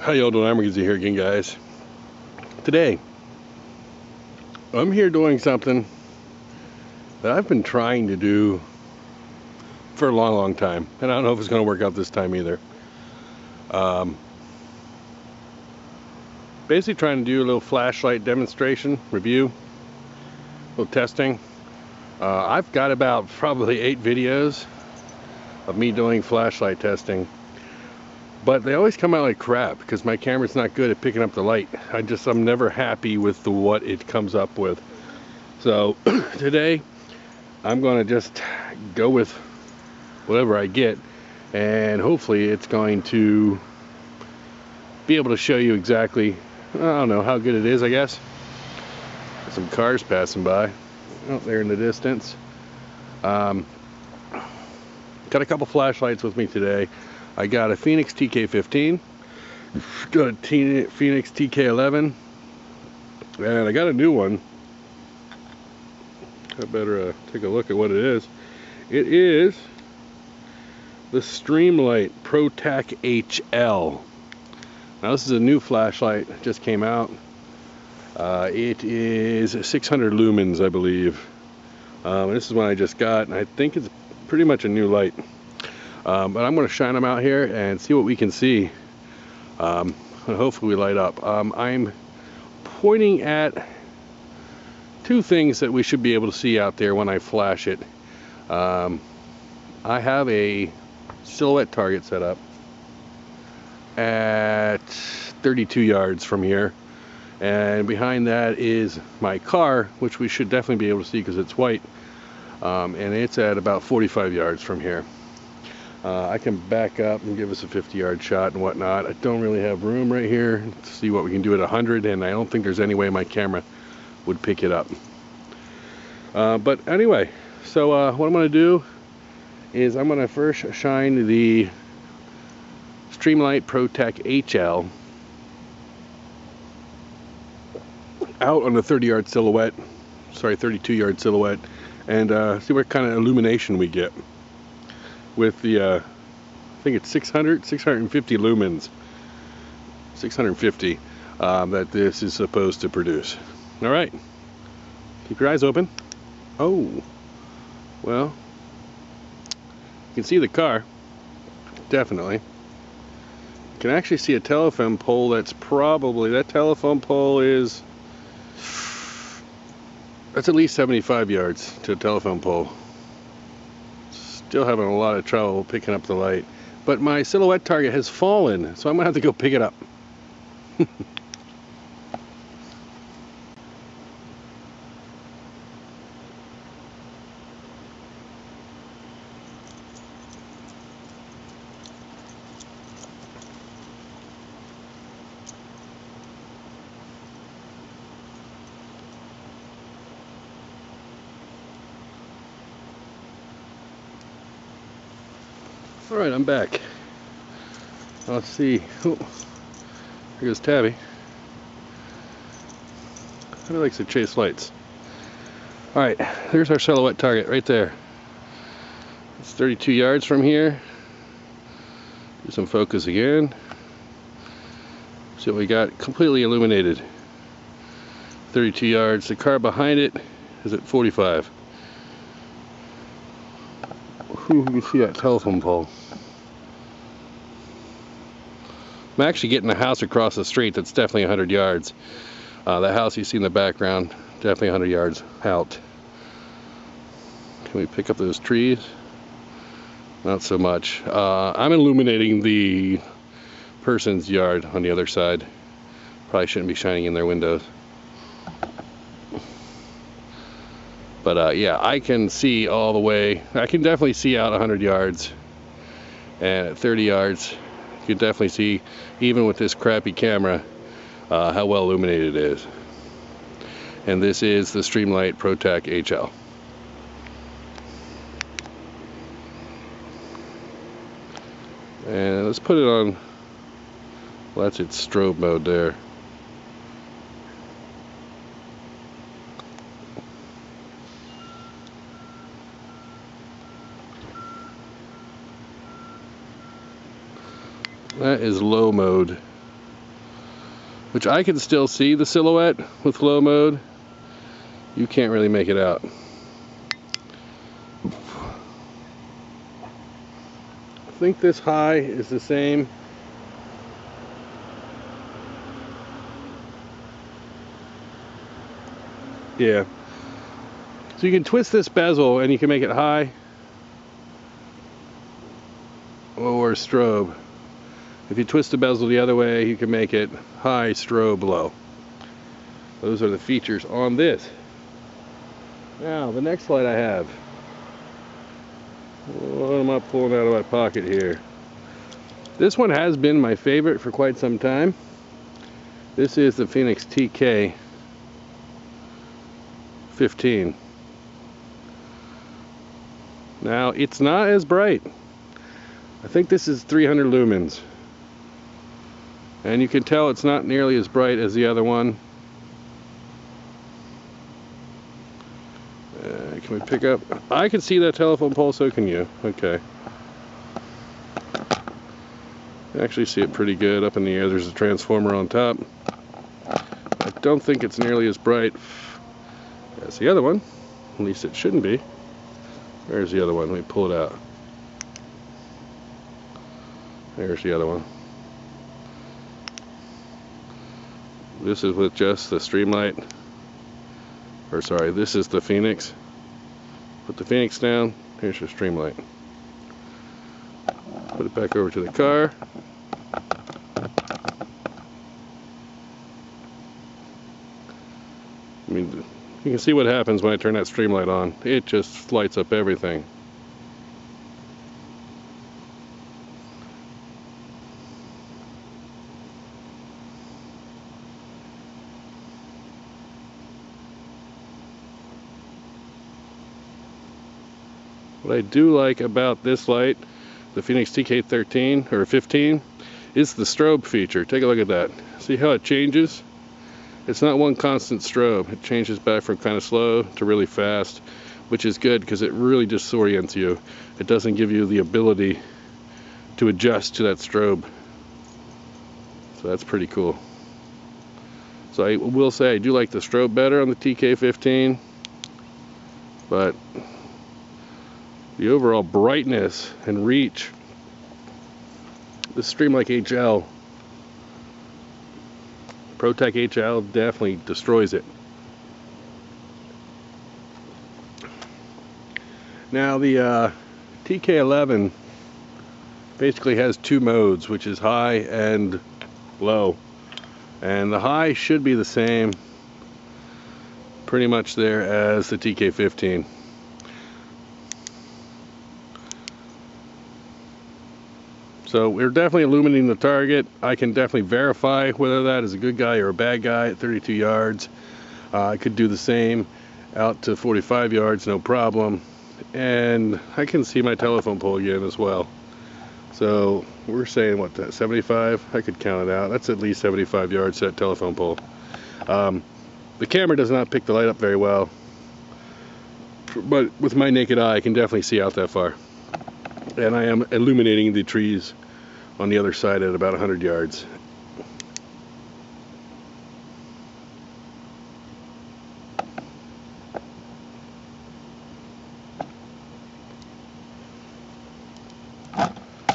How y'all doing? I'm Easy here again, guys. Today, I'm here doing something that I've been trying to do for a long time, and I don't know if it's going to work out this time either. Basically trying to do a little flashlight demonstration, review, a little testing. I've got about probably 8 videos of me doing flashlight testing. But they always come out like crap because my camera's not good at picking up the light. I'm never happy with what it comes up with. So today I'm going to just go with whatever I get, and hopefully it's going to be able to show you exactly, I don't know, how good it is, I guess. Some cars passing by out there in the distance. Got a couple flashlights with me today. I got a Fenix TK-15, got a Fenix TK-11, and I got a new one. I better take a look at what it is. It is the StreamLight ProTac HL. Now this is a new flashlight, it just came out. It is 600 lumens, I believe. This is one I just got, and I think it's pretty much a new light. But I'm going to shine them out here and see what we can see. And hopefully we light up. I'm pointing at 2 things that we should be able to see out there when I flash it. I have a silhouette target set up at 32 yards from here. And behind that is my car, which we should definitely be able to see because it's white. And it's at about 45 yards from here. I can back up and give us a 50-yard shot and whatnot. I don't really have room right here to see what we can do at 100, and I don't think there's any way my camera would pick it up. But anyway, so what I'm going to do is I'm going to first shine the StreamLight ProTac HL out on the 30-yard silhouette, sorry, 32-yard silhouette, and see what kind of illumination we get with the, I think it's 650 lumens, 650 that this is supposed to produce. All right, keep your eyes open. Oh, well, you can see the car, definitely. You can actually see a telephone pole that's that telephone pole is, that's at least 75 yards to a telephone pole. Still having a lot of trouble picking up the light, but my silhouette target has fallen, so I'm gonna have to go pick it up. Alright, I'm back. Let's see. Oh, here goes Tabby. He likes to chase lights. Alright, there's our silhouette target right there. It's 32 yards from here. Do some focus again. See what we got. Completely illuminated. 32 yards. The car behind it is at 45. You can see that telephone pole. I'm actually getting a house across the street that's definitely 100 yards. That house you see in the background, definitely 100 yards out. Can we pick up those trees? Not so much. I'm illuminating the person's yard on the other side. Probably shouldn't be shining in their windows. But yeah, I can see all the way. I can definitely see out 100 yards. And at 30 yards, you can definitely see, even with this crappy camera, how well illuminated it is. And this is the StreamLight ProTac HL. And let's put it on, well, that's its strobe mode there. That is low mode. which I can still see the silhouette with low mode. You can't really make it out. I think this high is the same. Yeah. So you can twist this bezel and you can make it high or strobe. If you twist the bezel the other way, you can make it high, strobe, low. Those are the features on this. Now, the next light I have. What am I pulling out of my pocket here? This one has been my favorite for quite some time. This is the Fenix TK-15. Now, it's not as bright. I think this is 300 lumens. And you can tell it's not nearly as bright as the other one. Can we pick up? I can see that telephone pole, so can you. Okay. Actually see it pretty good up in the air. There's a transformer on top. I don't think it's nearly as bright as the other one. At least it shouldn't be. There's the other one. Let me pull it out. There's the other one. This is with just the StreamLight. Or sorry, this is the Fenix. Put the Fenix down. Here's your StreamLight. Put it back over to the car. I mean, you can see what happens when I turn that StreamLight on. It just lights up everything. What I do like about this light, the Fenix TK-13 or 15, is the strobe feature. Take a look at that. See how it changes? It's not one constant strobe. It changes back from kind of slow to really fast, which is good because it really disorients you. It doesn't give you the ability to adjust to that strobe. So that's pretty cool. So I will say I do like the strobe better on the TK-15, but the overall brightness and reach, the StreamLight HL, ProTac HL definitely destroys it. Now the TK-11 basically has two modes, which is high and low. And the high should be the same pretty much there as the TK-15. So we're definitely illuminating the target. I can definitely verify whether that is a good guy or a bad guy at 32 yards. I could do the same out to 45 yards, no problem. And I can see my telephone pole again as well. So we're saying, what, that 75? I could count it out. That's at least 75 yards to that telephone pole. The camera does not pick the light up very well, but with my naked eye I can definitely see out that far. And I am illuminating the trees on the other side at about 100 yards.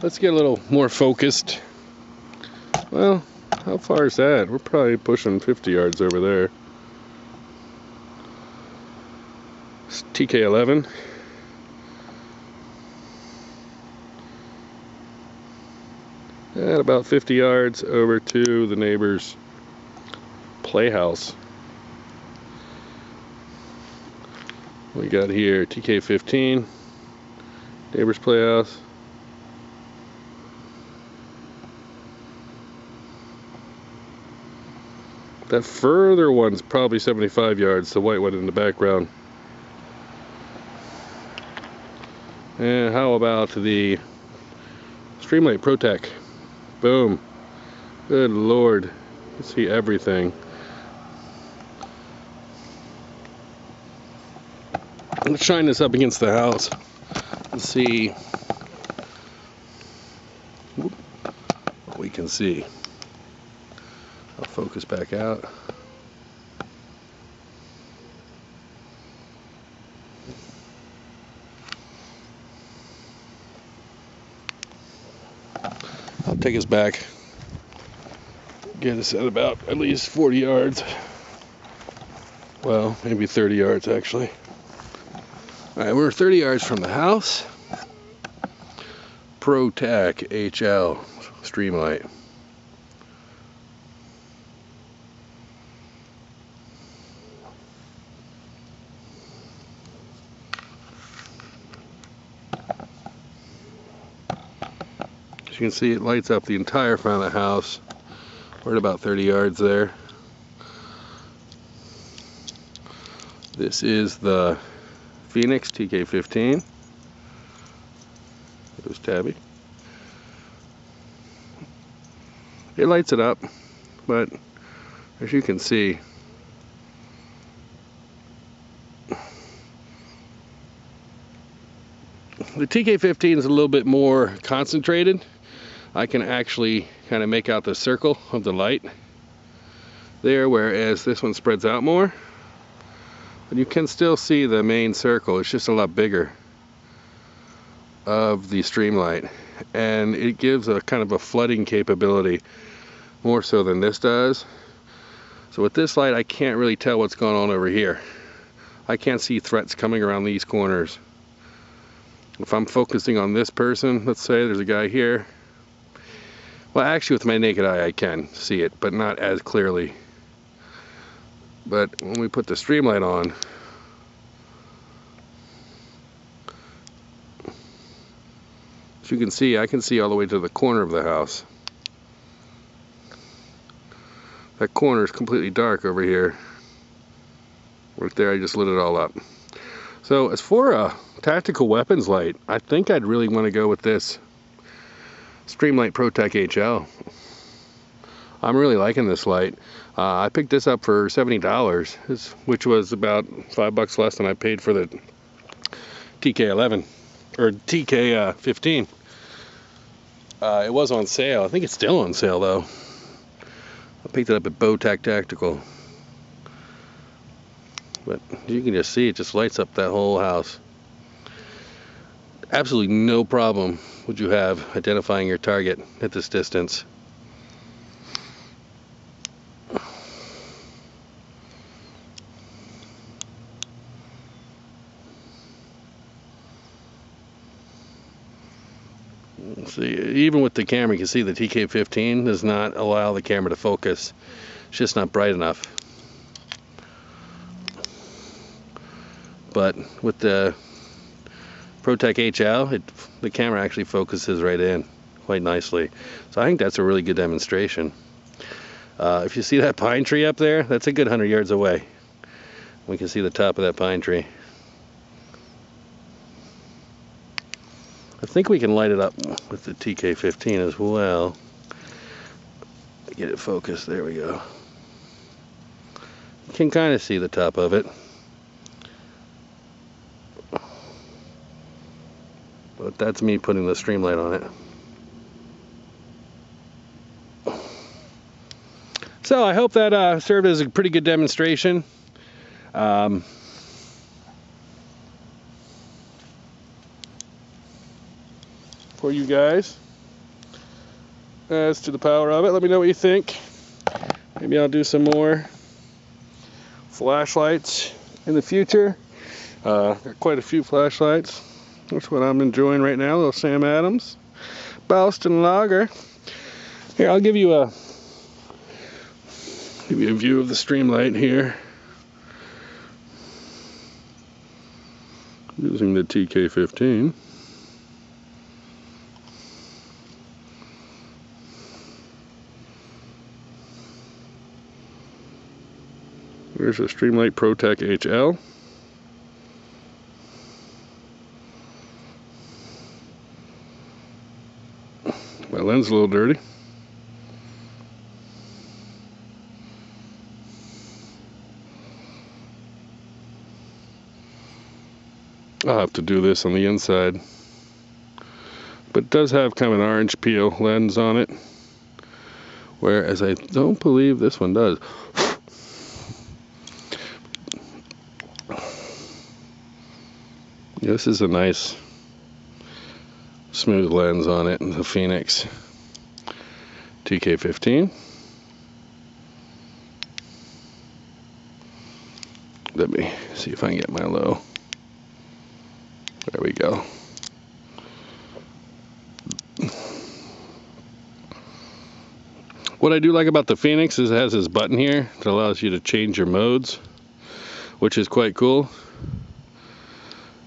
Let's get a little more focused. Well, how far is that? We're probably pushing 50 yards over there. It's TK-11. At about 50 yards over to the neighbor's playhouse. We got here TK-15, neighbor's playhouse. That further one's probably 75 yards, the white one in the background. And how about the StreamLight ProTac? Boom. Good Lord. You see everything. Let's shine this up against the house and see what we can see. I'll focus back out. I'll take us back. Get us at about at least 40 yards. Well, maybe 30 yards actually. Alright, we're 30 yards from the house. ProTac HL StreamLight. As you can see, it lights up the entire front of the house. We're at about 30 yards there. This is the Fenix TK-15. There's Tabby. It lights it up, but as you can see, the TK-15 is a little bit more concentrated. I can actually kind of make out the circle of the light there, whereas this one spreads out more. But you can still see the main circle. It's just a lot bigger of the StreamLight, and it gives a kind of a flooding capability more so than this does. So with this light, I can't really tell what's going on over here. I can't see threats coming around these corners. If I'm focusing on this person, let's say there's a guy here. Well, actually with my naked eye I can see it, but not as clearly. But when we put the StreamLight on, as you can see, I can see all the way to the corner of the house. That corner is completely dark over here. Right there, I just lit it all up. So as for a tactical weapons light, I think I'd really want to go with this StreamLight ProTac HL. I'm really liking this light. I picked this up for $70, which was about $5 less than I paid for the TK-11 or TK-15. It was on sale. I think it's still on sale though. I picked it up at ProTac Tactical. But you can just see it just lights up that whole house. Absolutely no problem would you have identifying your target at this distance. See, even with the camera, you can see the TK-15 does not allow the camera to focus. It's just not bright enough. But with the ProTac HL, the camera actually focuses right in quite nicely. So I think that's a really good demonstration. If you see that pine tree up there, that's a good 100 yards away. We can see the top of that pine tree. I think we can light it up with the TK-15 as well. Get it focused, there we go. You can kind of see the top of it. But that's me putting the StreamLight on it. So I hope that served as a pretty good demonstration. For you guys. As to the power of it, let me know what you think. Maybe I'll do some more flashlights in the future. Got quite a few flashlights. That's what I'm enjoying right now, little Sam Adams Boston Lager. Here, I'll give you a view of the StreamLight here. Using the TK-15. There's a StreamLight ProTac HL. My lens is a little dirty. I'll have to do this on the inside. But it does have kind of an orange peel lens on it, whereas I don't believe this one does. This is a nice smooth lens on it, the Fenix TK-15. Let me see if I can get my low. There we go. What I do like about the Fenix is it has this button here that allows you to change your modes, which is quite cool.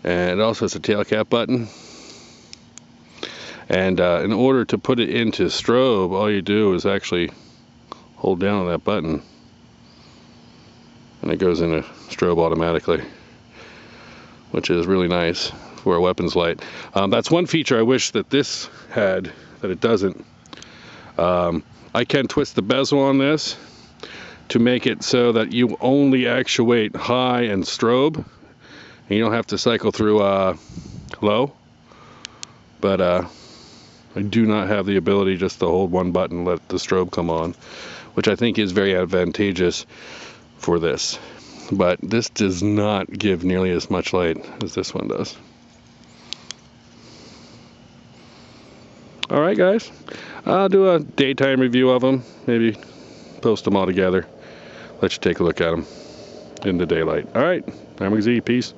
And it also has a tail cap button. And in order to put it into strobe, all you do is actually hold down on that button, and it goes into strobe automatically, which is really nice for a weapons light. That's one feature I wish that this had that it doesn't. I can twist the bezel on this to make it so that you only actuate high and strobe, and you don't have to cycle through low. But I do not have the ability just to hold one button and let the strobe come on, which I think is very advantageous for this. But this does not give nearly as much light as this one does. Alright guys, I'll do a daytime review of them, maybe post them all together, let you take a look at them in the daylight. Alright, I'm Z, peace.